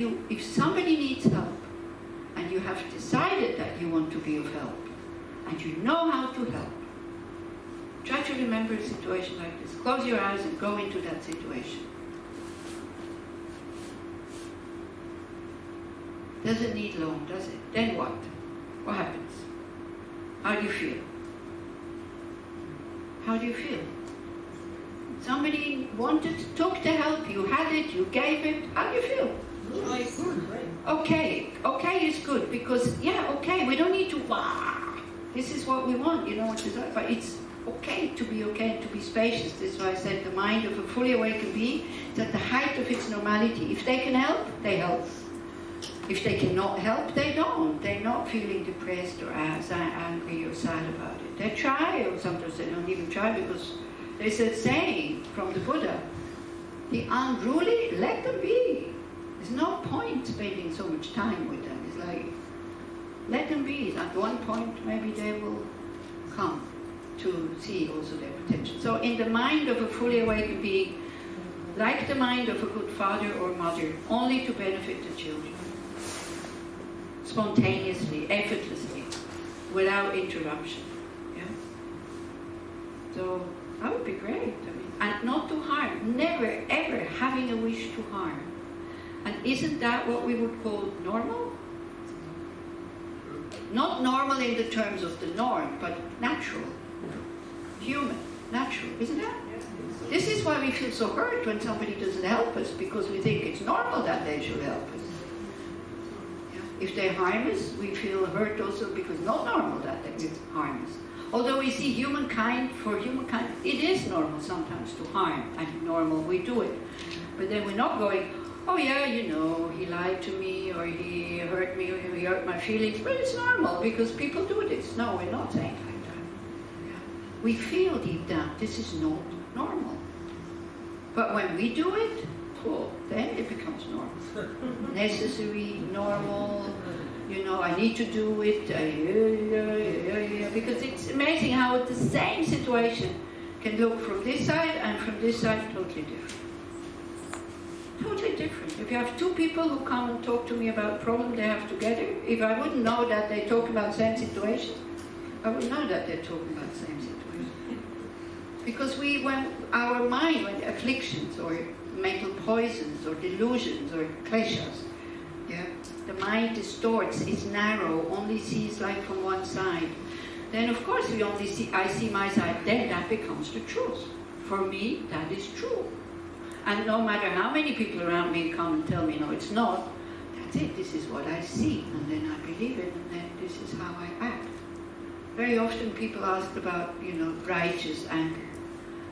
If somebody needs help, and you have decided that you want to be of help, and you know how to help, try to remember a situation like this. Close your eyes and go into that situation. Doesn't need long, does it? Then what? What happens? How do you feel? How do you feel? Somebody took the help, you had it, you gave it. How do you feel? Okay, okay is good because, yeah, okay, we don't need to, this is what we want, you know what is that? But it's okay to be okay and to be spacious. This is why I said the mind of a fully awakened being is at the height of its normality. If they can help, they help. If they cannot help, they don't. They're not feeling depressed or angry or sad about it. They try, or sometimes they don't even try because there's a saying from the Buddha, the unruly, let them be. There's no point spending so much time with them. It's like, let them be. At one point, maybe they will come to see also their potential. So in the mind of a fully awakened being, like the mind of a good father or mother, only to benefit the children. Spontaneously, effortlessly, without interruption. Yeah? So that would be great. I mean, and not to harm. Never, ever having a wish to harm. And isn't that what we would call normal? Not normal in the terms of the norm, but natural. Human. Natural. Isn't that? This is why we feel so hurt when somebody doesn't help us, because we think it's normal that they should help us. Yeah. If they harm us, we feel hurt also because it's not normal that they will harm us. Although we see humankind, for humankind, it is normal sometimes to harm, and normal we do it. But then we're not going, oh yeah, you know, he lied to me, or he hurt me, or he hurt my feelings. But it's normal, because people do this. No, we're not saying like that. Yeah. We feel deep down, this is not normal. But when we do it, oh, then it becomes normal. Necessary, normal, you know, I need to do it, because it's amazing how the same situation can look from this side and from this side totally different. Totally different. If you have two people who come and talk to me about a problem they have together, if I wouldn't know that they talk about the same situation, I would know that they're talking about the same situation. Because when our mind, when afflictions or mental poisons or delusions or kleshas, yeah, the mind distorts, is narrow, only sees life from one side. Then of course I see my side, then that becomes the truth. For me, that is true. And no matter how many people around me come and tell me, no, it's not, that's it, this is what I see, and then I believe it, and then this is how I act. Very often people ask about, you know, righteous anger.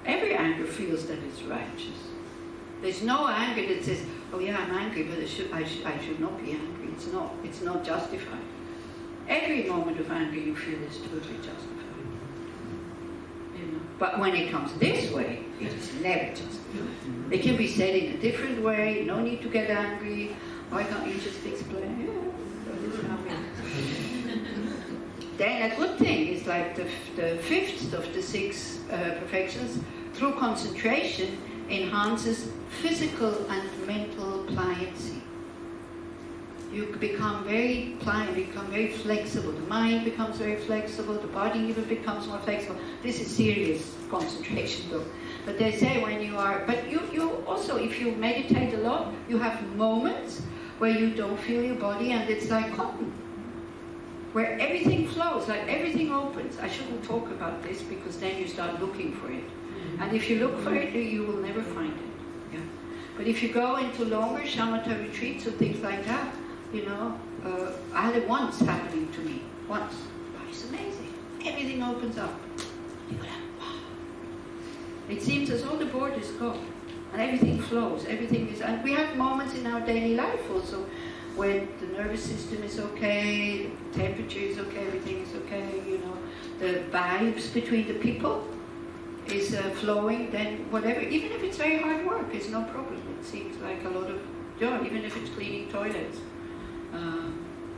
Every anger feels that it's righteous. There's no anger that says, oh yeah, I'm angry, but I should not be angry. It's not justified. Every moment of anger you feel is totally justified. But when it comes this way, it's never justified. It can be said in a different way, no need to get angry. Why can't you just explain? Yeah, that is how it is. Then a good thing is like the fifth of the six perfections, through concentration, enhances physical and mental pliancy. You become very pliant, become very flexible. The mind becomes very flexible, the body even becomes more flexible. This is serious concentration though. But they say when you are, but you also, if you meditate a lot, you have moments where you don't feel your body and it's like cotton. Where everything flows, like everything opens. I shouldn't talk about this because then you start looking for it. And if you look for it, you will never find it. Yeah. But if you go into longer shamatha retreats or things like that, you know, I had it once happening to me. Once. But it's amazing. Everything opens up. You go like, wow. It seems as though the borders go. And everything flows. Everything is, and we have moments in our daily life also when the nervous system is okay, the temperature is okay, everything is okay, you know, the vibes between the people is flowing, then whatever, even if it's very hard work, it's no problem. It seems like a lot of joy, even if it's cleaning toilets.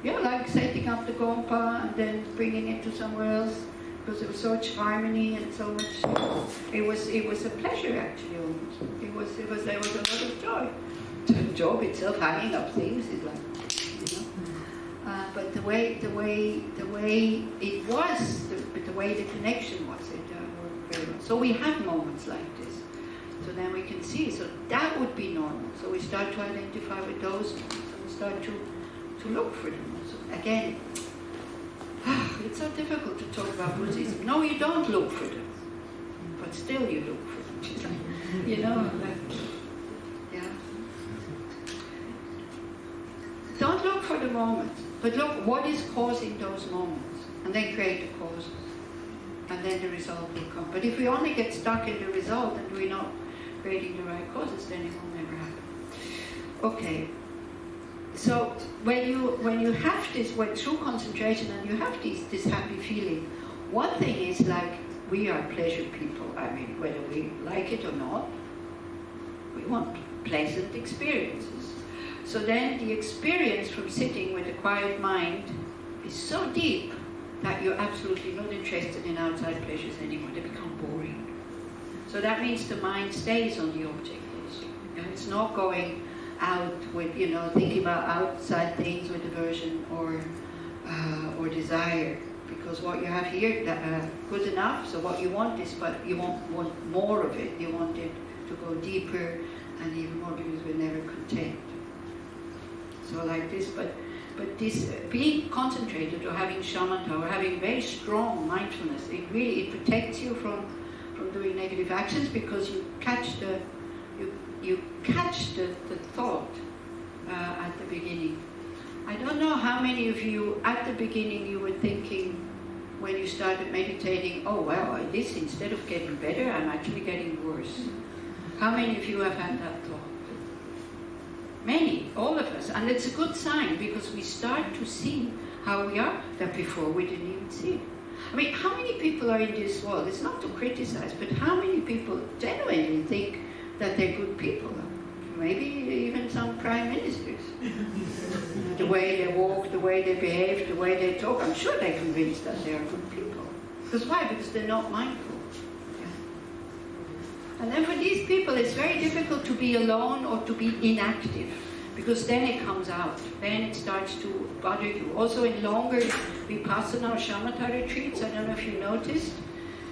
Yeah, like setting up the gompa and then bringing it to somewhere else, because there was so much harmony and so much. It was a pleasure actually almost. There was a lot of joy. the job itself, hanging up things, is like, you know. But the way it was, the way the connection was, it worked very well. So we have moments like this. So then we can see. So that would be normal. So we start to identify with those ones. And we start to look for them. So again, it's so difficult to talk about Buddhism. No, you don't look for them. But still you look for them. She's like, you know, like, yeah. Don't look for the moment, but look what is causing those moments, and then create the causes, and then the result will come. But if we only get stuck in the result and we're not creating the right causes, then it will never happen. Okay. So when you have this, through concentration, and you have this happy feeling, one thing is like we are pleasure people. I mean, whether we like it or not, we want pleasant experiences. So then the experience from sitting with a quiet mind is so deep that you're absolutely not interested in outside pleasures anymore. They become boring. So that means the mind stays on the object also. You know, it's not going out with, you know, thinking about outside things with aversion or desire. Because what you have here, good enough, so what you want is, but you want more of it. You want it to go deeper and even more, because we're never content. So like this, but this being concentrated or having shamatha or having very strong mindfulness, it protects you from doing negative actions, because you catch the thought at the beginning. I don't know how many of you at the beginning you were thinking when you started meditating, oh well, this instead of getting better, I'm actually getting worse. How many of you have had that thought? Many, all of us, and it's a good sign, because we start to see how we are that before we didn't even see it. I mean, how many people are in this world? It's not to criticize, but how many people genuinely think that they're good people? Maybe even some prime ministers. The way they walk, the way they behave, the way they talk, I'm sure they're convinced that they are good people. Because why? Because they're not mindful. And then for these people, it's very difficult to be alone or to be inactive, because then it comes out. Then it starts to bother you. Also in longer Vipassana or Shamatha retreats, I don't know if you noticed,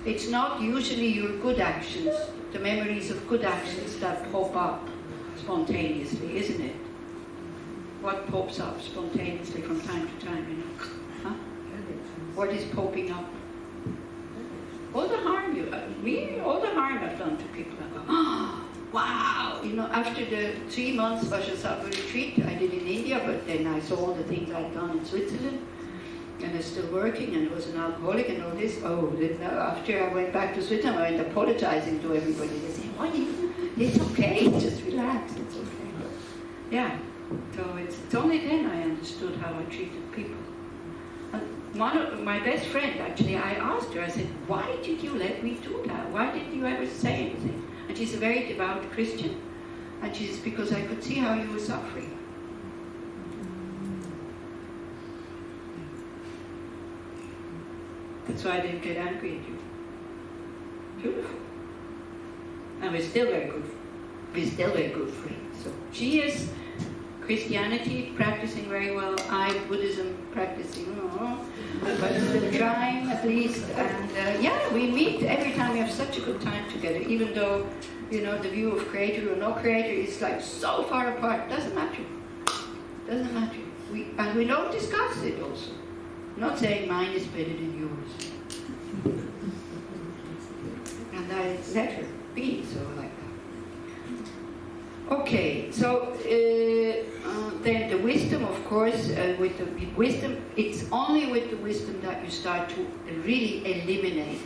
it's not usually your good actions, the memories of good actions that pop up spontaneously, isn't it? What pops up spontaneously from time to time, you know? Huh? What is popping up? All the harm all the harm I've done to people, I go, oh, wow! You know, after the 3 months Vajrasattva retreat I did in India, but then I saw all the things I'd done in Switzerland, and I was still working, and I was an alcoholic and all this. Oh, after I went back to Switzerland, I went apologizing to everybody. They said, what do you, it's okay, just relax, it's okay. Yeah, so it's only then I understood how I treated people. One of my best friend, actually, I asked her, I said, why did you let me do that? Why didn't you ever say anything? And she's a very devout Christian. And she says, because I could see how you were suffering. That's why I didn't get angry at you. Beautiful. And we're still very good friends. So she is Christianity practicing very well, I Buddhism practicing, but still trying at least. And yeah, we meet every time. We have such a good time together, even though, you know, the view of creator or no creator is like so far apart. Doesn't matter. Doesn't matter. And we don't discuss it also. I'm not saying mine is better than yours. And I let her be so like that. Okay, so then the wisdom, of course, with the wisdom, it's only with the wisdom that you start to really eliminate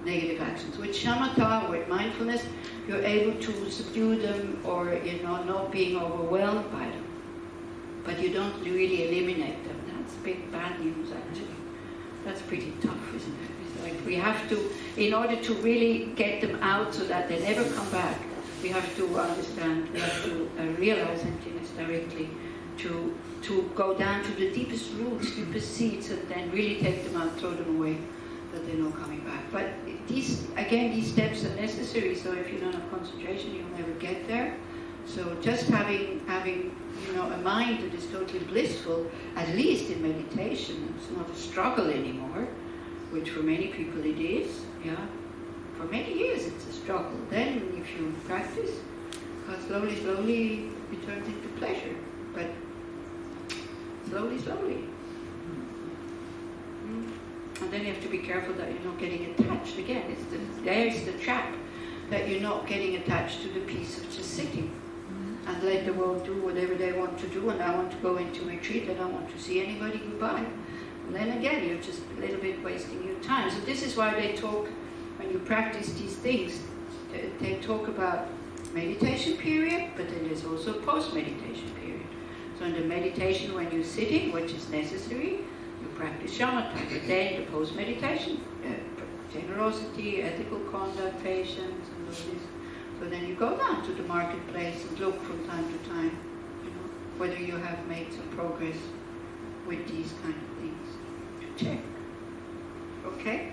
negative actions. With shamatha, with mindfulness, you're able to subdue them, or, you know, not being overwhelmed by them. But you don't really eliminate them. That's big bad news, actually. That's pretty tough, isn't it? It's like we have to, in order to really get them out so that they never come back, we have to understand, we have to realize emptiness directly, to go down to the deepest roots, deepest seeds, and then really take them out, throw them away, that they're not coming back. But these steps are necessary, so if you don't have concentration, you'll never get there. So just having a mind that is totally blissful, at least in meditation, it's not a struggle anymore, which for many people it is. Yeah, for many years it's a struggle. Then, if you practice, slowly it turns into pleasure. But slowly. And then you have to be careful that you're not getting attached. Again, there's the trap, that you're not getting attached to the peace of just sitting. And let the world do whatever they want to do, and I want to go into retreat, I don't want to see anybody, goodbye. And then again, you're just a little bit wasting your time. So this is why they talk, when you practice these things, they talk about meditation period, but then there's also post-meditation period. So in the meditation when you're sitting, which is necessary, you practice shamatha. But then the post-meditation, generosity, ethical conduct, patience, and all this. So then you go down to the marketplace and look from time to time, whether you have made some progress with these kind of things to check. Okay?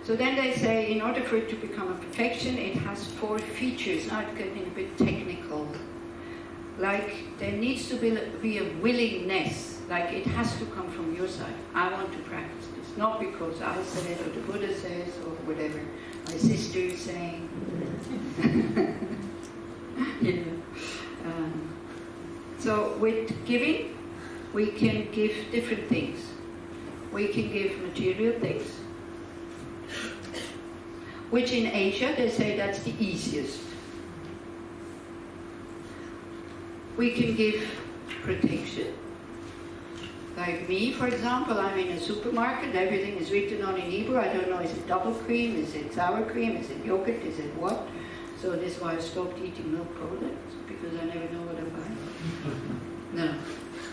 So then they say, in order for it to become a perfection, it has 4 features. Now it's getting a bit technical. Like, there needs to be a willingness. Like, it has to come from your side. I want to practice this. Not because I said it, or the Buddha says, or whatever my sister is saying. So with giving, we can give different things. We can give material things, which in Asia they say that's the easiest. We can give protection. Like me, for example, I'm in a supermarket, everything is written on in Hebrew. I don't know, is it double cream, is it sour cream, is it yogurt, is it what? So this is why I stopped eating milk products, because I never know what I'm buying. No.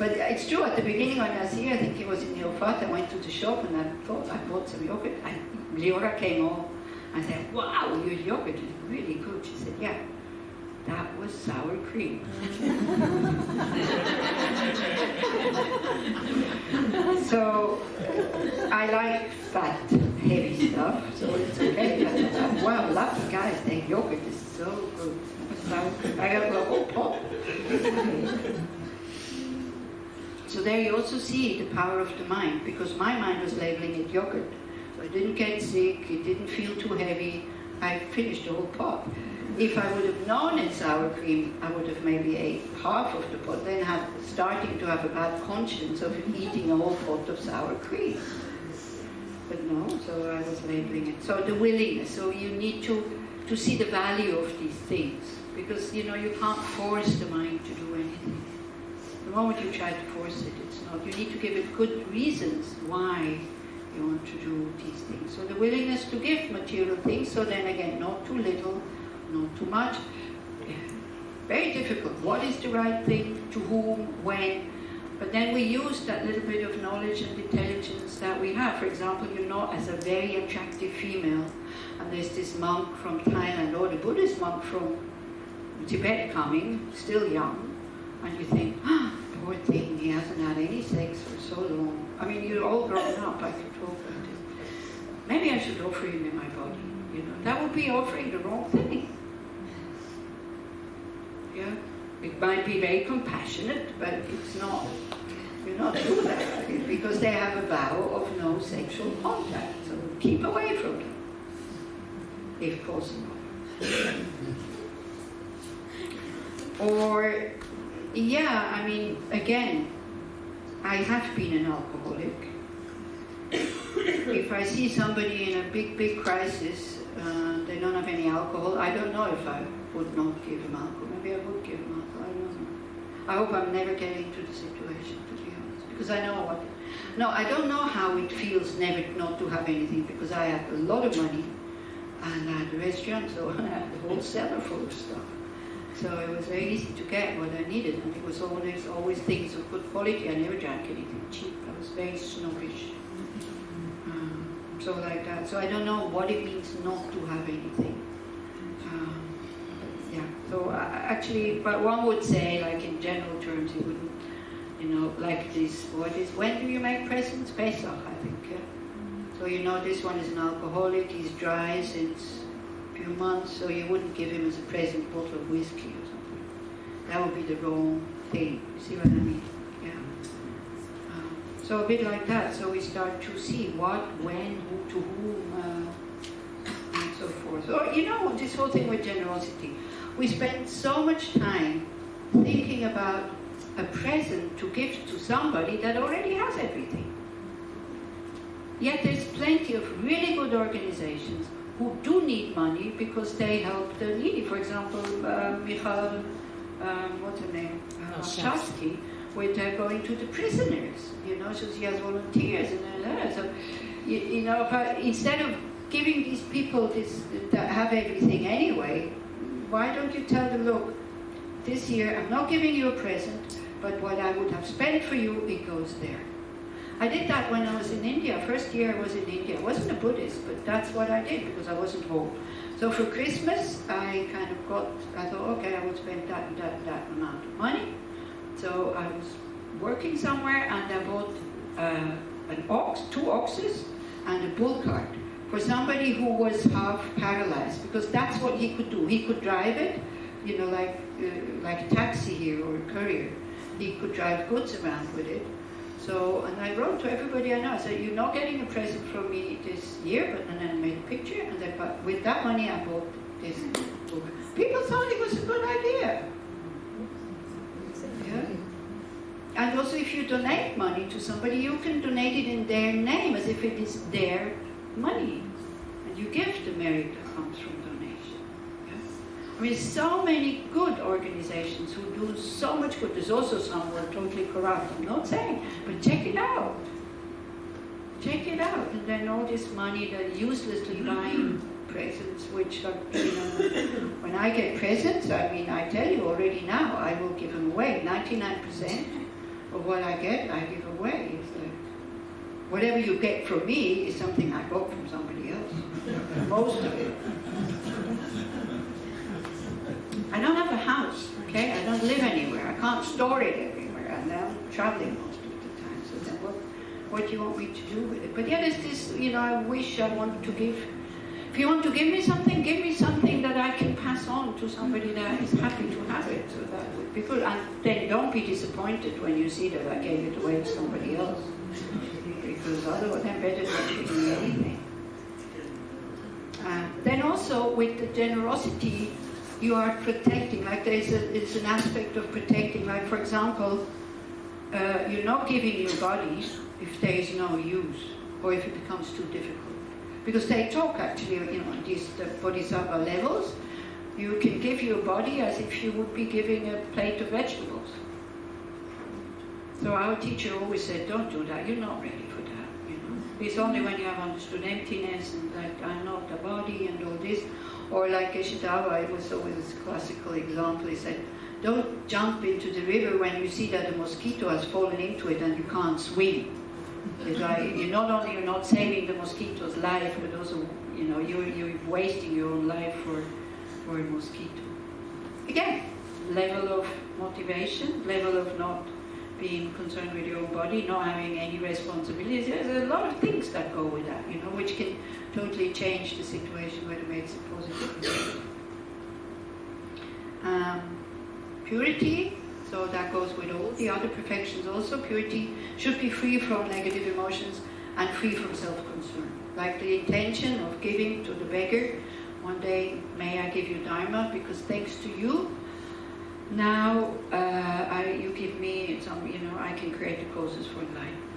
But it's true, at the beginning when I was here, I think it was in Neofat, I went to the shop and I thought I bought some yogurt. Leora came home and said, wow, your yogurt is really good. She said, yeah. That was sour cream. So I like fat, heavy stuff, so it's okay. Wow, lucky guys, their yogurt is so good. Sour cream. I got the whole pot. So there you also see the power of the mind, because my mind was labeling it yogurt. So I didn't get sick, it didn't feel too heavy. I finished the whole pot. If I would have known it's sour cream, I would have maybe ate half of the pot, then starting to have a bad conscience of eating a whole pot of sour cream. But no, so I was labeling it. So the willingness, so you need to see the value of these things, because you can't force the mind to do anything. The moment you try to force it, it's not. You need to give it good reasons why you want to do these things. So the willingness to give material things, so then again, not too little, not too much. Very difficult. What is the right thing, to whom, when? But then we use that little bit of knowledge and intelligence that we have. For example, as a very attractive female, and there's this monk from Thailand, or the Buddhist monk from Tibet coming, still young, and you think, poor thing, he hasn't had any sex for so long. I mean, you're all grown up, I could talk about it. Maybe I should offer him in my body. That would be offering the wrong thing. Yeah, it might be very compassionate, but it's not. You're not doing that, because they have a vow of no sexual contact. So keep away from them, if possible. Or, yeah, I mean, again, I have been an alcoholic. If I see somebody in a big crisis, they don't have any alcohol, I don't know if I would not give him alcohol. Maybe I would give him alcohol, I don't know. I hope I'm never getting into the situation, to be honest, because I know what. No, I don't know how it feels never not to have anything, because I had a lot of money, and I had a restaurant, so I had a whole cellar full of stuff. So it was very easy to get what I needed, and it was always things of good quality. I never drank anything cheap. I was very snobbish. So like that. So I don't know what it means not to have anything. Yeah. So actually, but one would say, like in general terms, you wouldn't, like this. When do you make presents? Pesach, I think. Yeah? So this one is an alcoholic. He's dry since few months, so you wouldn't give him as a present a bottle of whiskey or something. That would be the wrong thing. You see what I mean? Yeah. So a bit like that. So we start to see what, when, who, to whom, and so forth. Or, you know, this whole thing with generosity. We spend so much time thinking about a present to give to somebody that already has everything. Yet there's plenty of really good organizations who do need money because they help the needy. For example, Michal, what's her name? Shasky, with going to the prisoners. You know, so she has volunteers and so you know. But instead of giving these people this that have everything anyway, why don't you tell them, look, this year I'm not giving you a present, but what I would have spent for you, it goes there. I did that when I was in India. First year I was in India. I wasn't a Buddhist, but that's what I did because I wasn't home. So for Christmas, I thought, okay, I would spend that amount of money. So I was working somewhere and I bought two oxes and a bull cart for somebody who was half paralyzed, because that's what he could do. He could drive it, you know, like a taxi here or a courier. He could drive goods around with it. So, and I wrote to everybody I know, I said, you're not getting a present from me this year, and then I made a picture, and then with that money I bought this book. People thought it was a good idea. Yeah. And also if you donate money to somebody, you can donate it in their name, as if it is their money. And you give the merit that comes from donation. Yeah? I mean, so many good organizations who do so much good. There's also some who are totally corrupt, I'm not saying, but check it out. Check it out. And then all this money that uselessly buying presents, which are, you know, when I get presents, I mean, I tell you already now, I will give them away. 99% of what I get, I give away. It's like, whatever you get from me is something I got from somebody else. Most of it. I don't have a house, okay? I don't live anywhere. I can't store it everywhere. And I'm traveling most of the time. So then what do you want me to do with it? But yeah, there's this, you know, I want to give. If you want to give me something that I can pass on to somebody that is happy to have it. So that would be good. And then don't be disappointed when you see that I gave it away to somebody else. Because otherwise, I'm better not giving me anything. Then also, with the generosity, you are protecting. Like it's an aspect of protecting. Like, for example, you're not giving your body if there is no use, or if it becomes too difficult. Because they talk actually, you know, these the bodhisattva levels, you can give your body as if you would be giving a plate of vegetables. So our teacher always said, don't do that, you're not ready for that, you know. It's only when you have understood emptiness and like, I'm not the body and all this. Or like Geshe-Dawa, it was always a classical example, he said, don't jump into the river when you see that a mosquito has fallen into it and you can't swim. It's like, you're not saving the mosquito's life, but also, you know, you're wasting your own life for a mosquito. Again, level of motivation, level of not being concerned with your own body, not having any responsibilities. There's a lot of things that go with that, you know, which can totally change the situation, whether it makes it positive. Purity. So that goes with all the other perfections also. Purity should be free from negative emotions and free from self-concern. Like the intention of giving to the beggar, one day, may I give you Dharma, because thanks to you, now you give me some, you know, I can create the causes for enlightenment.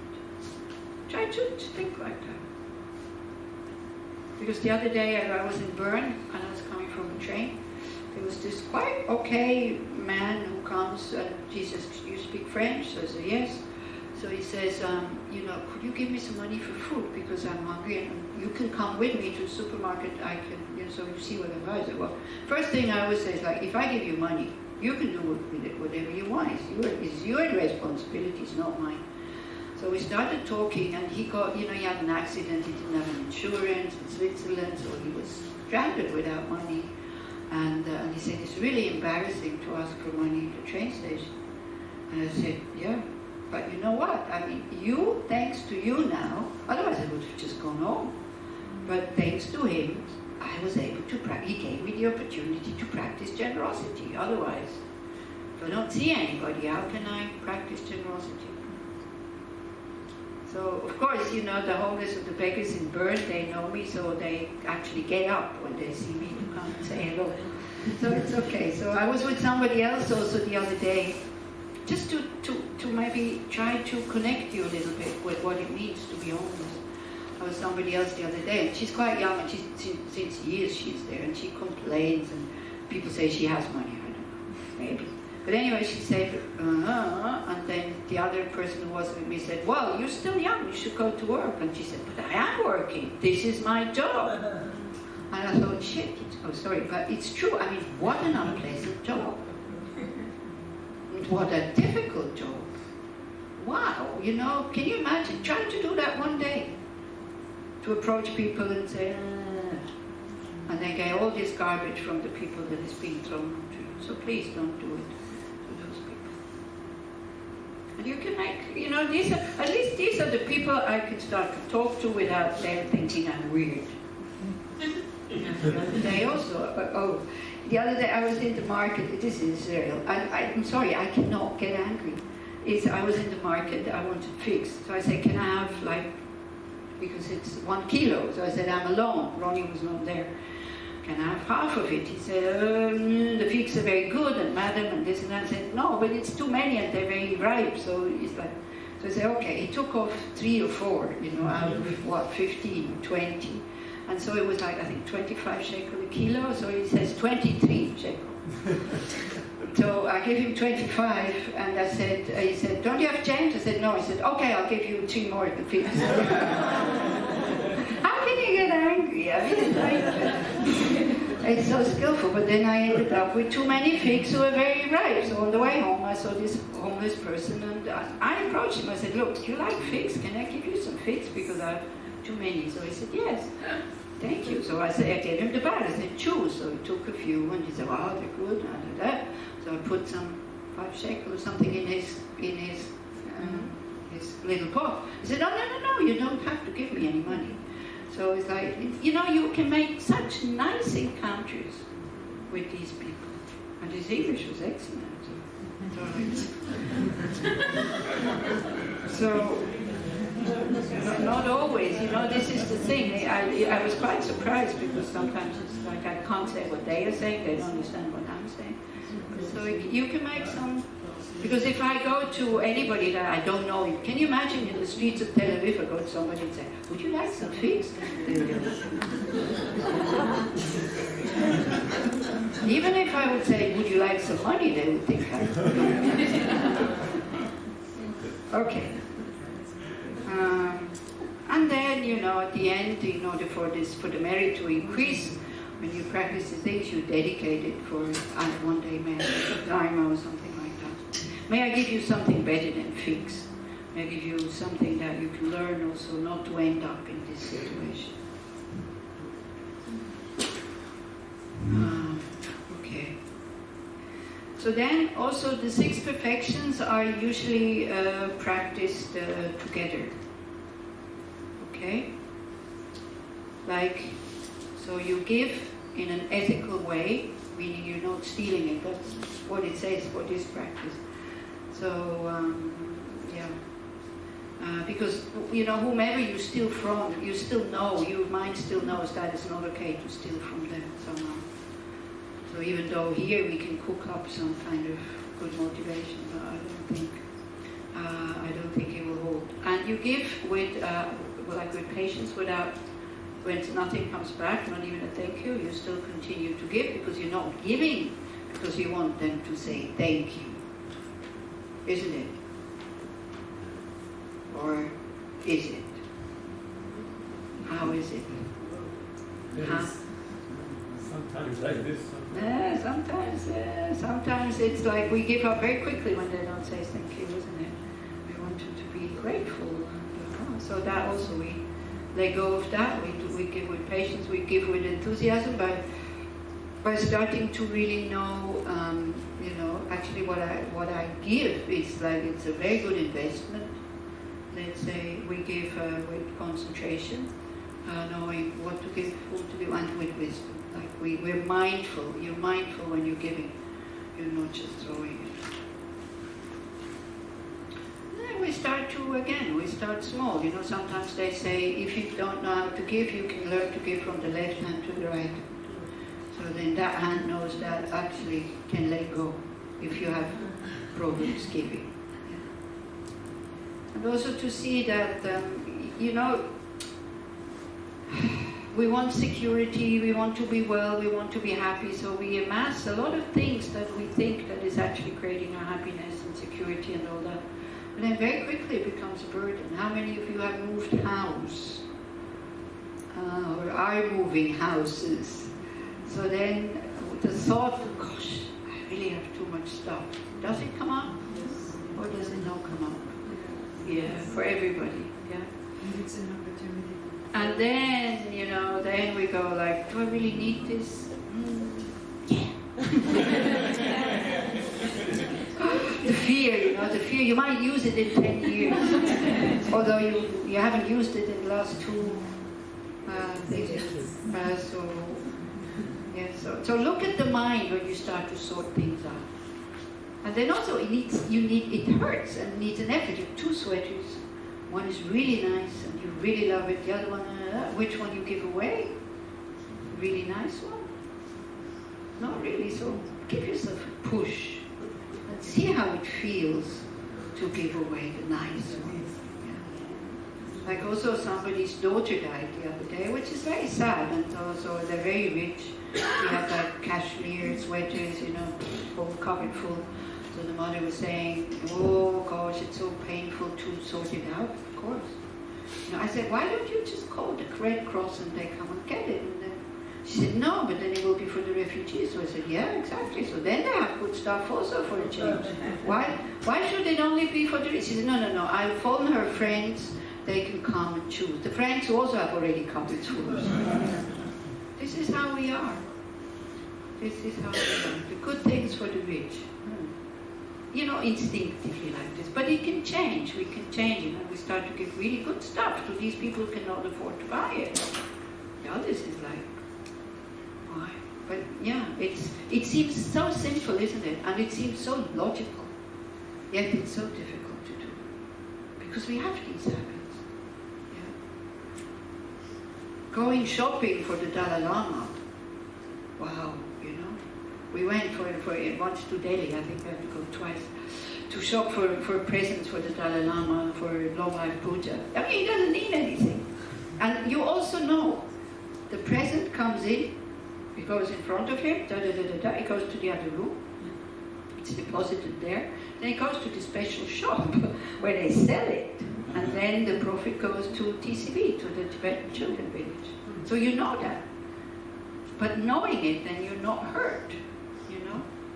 Try to think like that. Because the other day I was in Bern and I was coming from a train. There was this quite okay man who comes and he says, you speak French? So I said, yes. So he says, you know, could you give me some money for food because I'm hungry and you can come with me to the supermarket, I can, you know, so you see what I buy. I said, well, first thing I always say is like, if I give you money, you can do with it whatever you want. It's your responsibility, it's not mine. So we started talking and he got, you know, he had an accident, he didn't have an insurance in Switzerland, so he was stranded without money. And he said, it's really embarrassing to ask for money at the train station. And I said, yeah, but you know what? I mean, thanks to you now, otherwise I would have just gone home. But thanks to him, I was able to practice. He gave me the opportunity to practice generosity. Otherwise, if I don't see anybody, how can I practice generosity? So, of course, you know, the homeless or the beggars in Bern, they know me, so they actually get up when they see me to come and say hello. So it's okay. So I was with somebody else also the other day, just to maybe try to connect you a little bit with what it means to be homeless. I was somebody else the other day, and she's quite young, and since years she's there, and she complains, and people say she has money, I don't know, maybe. But anyway, she said, and then the other person who was with me said, well, you're still young, you should go to work. And she said, but I am working, this is my job. And I thought, shit, but it's true. I mean, what an unpleasant job. What a difficult job. Wow, you know, can you imagine trying to do that one day? To approach people and say, and then get all this garbage from the people that is being thrown onto you. So please don't do it to those people. And you can make, you know, at least these are the people I can start to talk to without them thinking I'm weird. The other day also, the other day I was in the market, this is Israel, I'm sorry, I cannot get angry. I was in the market, I wanted figs, so I said, can I have like, because it's 1 kilo, so I said, I'm alone, Ronnie was not there. Can I have half of it? He said, the figs are very good, and madam, and this and that. I said, no, but it's too many, and they're very ripe, so it's like, so I said, okay, he took off 3 or 4, you know, out of what, 15, 20. And so it was like, I think, 25 shekel a kilo, so he says 23 shekel. So I gave him 25, and I said, he said, don't you have change? I said, no. He said, okay, I'll give you 3 more at the figs. How can you get angry? I mean, it's so skillful, but then I ended up with too many figs who were very ripe. So on the way home, I saw this homeless person, and I approached him. I said, look, do you like figs? Can I give you some figs? Because I have too many. So he said, yes. Thank you. So I gave him the bag. I said, choose. So he took a few, and he said, wow, they're good. So I put some 5 shekel or something in his little pot. He said, no, you don't have to give me any money. So it's like, you know, you can make such nice encounters with these people. And his English was excellent. So not always, you know, this is the thing. I was quite surprised because sometimes it's like I can't say what they are saying, they don't understand what I'm saying. So you can make some, because if I go to anybody that I don't know, can you imagine in the streets of Tel Aviv, I go to somebody and say, would you like some figs? Even if I would say, would you like some money, they would think I Okay. And then, you know, at the end, in order for the merit to increase, when you practice the things, you dedicate it for one day, maybe a dharma or something like that. May I give you something better than figs? May I give you something that you can learn also not to end up in this situation. Okay. So then, also the 6 perfections are usually practiced together. Okay? Like, so you give in an ethical way, meaning you're not stealing it. That's what it says, what is practice. So, because, you know, whomever you steal from, you still know, your mind still knows that it's not okay to steal from them somehow. So even though here we can cook up some kind of good motivation, but I don't think it will hold. And you give with, like with patience, without, when nothing comes back, not even a thank you, you still continue to give because you're not giving because you want them to say thank you, isn't it? Or is it? How is it? Sometimes like this. Sometimes it's like we give up very quickly when they don't say thank you, isn't it? We want to be grateful. So that also we let go of that. We give with patience, we give with enthusiasm by starting to really know, you know, actually what I give is like it's a very good investment. Let's say we give with concentration, knowing what to give, who to give, and with wisdom. Like we're mindful. You're mindful when you're giving. You're not just throwing it. Then we start we start small. You know, sometimes they say if you don't know how to give, you can learn to give from the left hand to the right. So then that hand knows that actually can let go if you have problems giving. Yeah. And also to see that, you know, we want security, we want to be well, we want to be happy, so we amass a lot of things that we think that is actually creating our happiness and security and all that. But then very quickly it becomes a burden. How many of you have moved house? Or are moving houses? So then the thought, gosh, I really have too much stuff. Does it come up? Yes. Or does it not come up? Yeah, for everybody. Yeah. And it's an opportunity. And then, you know, then we go like, do I really need this? Yeah. The fear, you might use it in 10 years. Although you haven't used it in the last 2 things. So look at the mind when you start to sort things out. And then also it hurts and needs an effort. You have 2 sweaters. One is really nice and you really love it. The other one, which one you give away? Really nice one? Not really. So give yourself a push and see how it feels to give away the nice one. Yeah. Like also somebody's daughter died the other day, which is very sad. And also they're very rich. They have like cashmere sweaters, you know, all covered full. So the mother was saying, oh gosh, it's so painful to sort it out, of course. You know, I said, why don't you just call the Red Cross and they come and get it? And then she said, no, but then it will be for the refugees. So I said, yeah, exactly. So then they have good stuff also for a change. Why should it only be for the refugees? She said, no, I'll phone her friends, they can come and choose. The friends who also have already come to choose. This is how we are. This is how we are. The good things for the rich. You know, instinctively like this. But it can change. We can change it. And we start to give really good stuff to these people who cannot afford to buy it. The others is like, why? But yeah, it seems so simple, isn't it? And it seems so logical. Yet it's so difficult to do. Because we have these habits. Yeah. Going shopping for the Dalai Lama. Wow. We went for once to Delhi, I think we have to go twice, to shop for presents for the Dalai Lama, for long life puja. I mean, he doesn't need anything. And you also know, the present comes in, it goes in front of him, it goes to the other room, it's deposited there, then it goes to the special shop where they sell it, and then the profit goes to TCB, to the Tibetan Children Village. So you know that. But knowing it, then you're not hurt.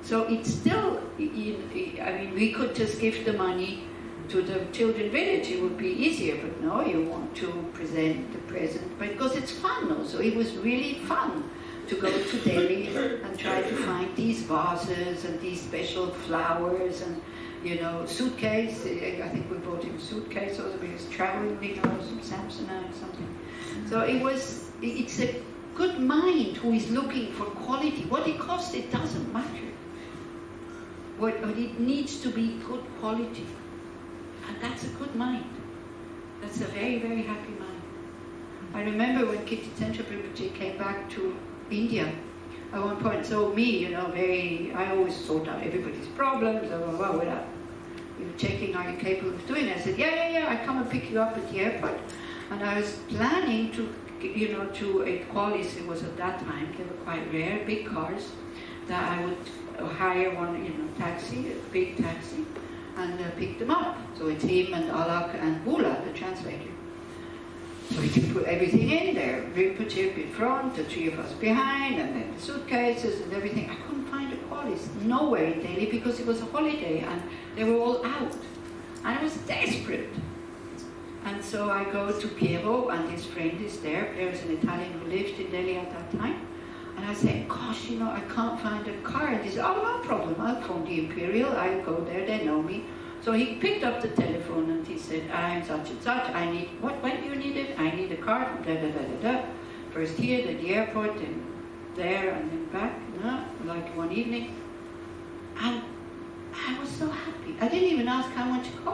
So it's still, I mean, we could just give the money to the children village, it would be easier, but no, you want to present the present, because it's fun also. It was really fun to go to Delhi and try to find these vases and these special flowers and, you know, suitcase. I think we bought him a suitcase also because traveling, you know, some Samsonite or something. So it's a good mind who is looking for quality. What it costs, it doesn't matter. But it needs to be good quality. And that's a good mind. That's a very, very happy mind. I remember when Kitty Central Rinpoche came back to India at one point. So me, you know, I always sort out everybody's problems, without checking, are you capable of doing it? I said, yeah, I come and pick you up at the airport. And I was planning to, you know, to a Qualis, it was at that time, they were quite rare, big cars, that I would hire one, you know, taxi, a big taxi, and pick them up. So it's him and Alak and Bula, the translator. So we can put everything in there. Rinpoche in front, the 3 of us behind, and then the suitcases and everything. I couldn't find a Qualis nowhere in Delhi because it was a holiday and they were all out. And I was desperate. And so I go to Piero, and his friend is there. Piero is an Italian who lived in Delhi at that time. And I said, gosh, you know, I can't find a car. And he said, oh, no problem, I'll phone the Imperial, I'll go there, they know me. So he picked up the telephone and he said, I'm such and such, I need, when do you need it? I need a car, da da da da da. First here, then the airport, then there, and then back, like one evening. And I was so happy. I didn't even ask how much it cost.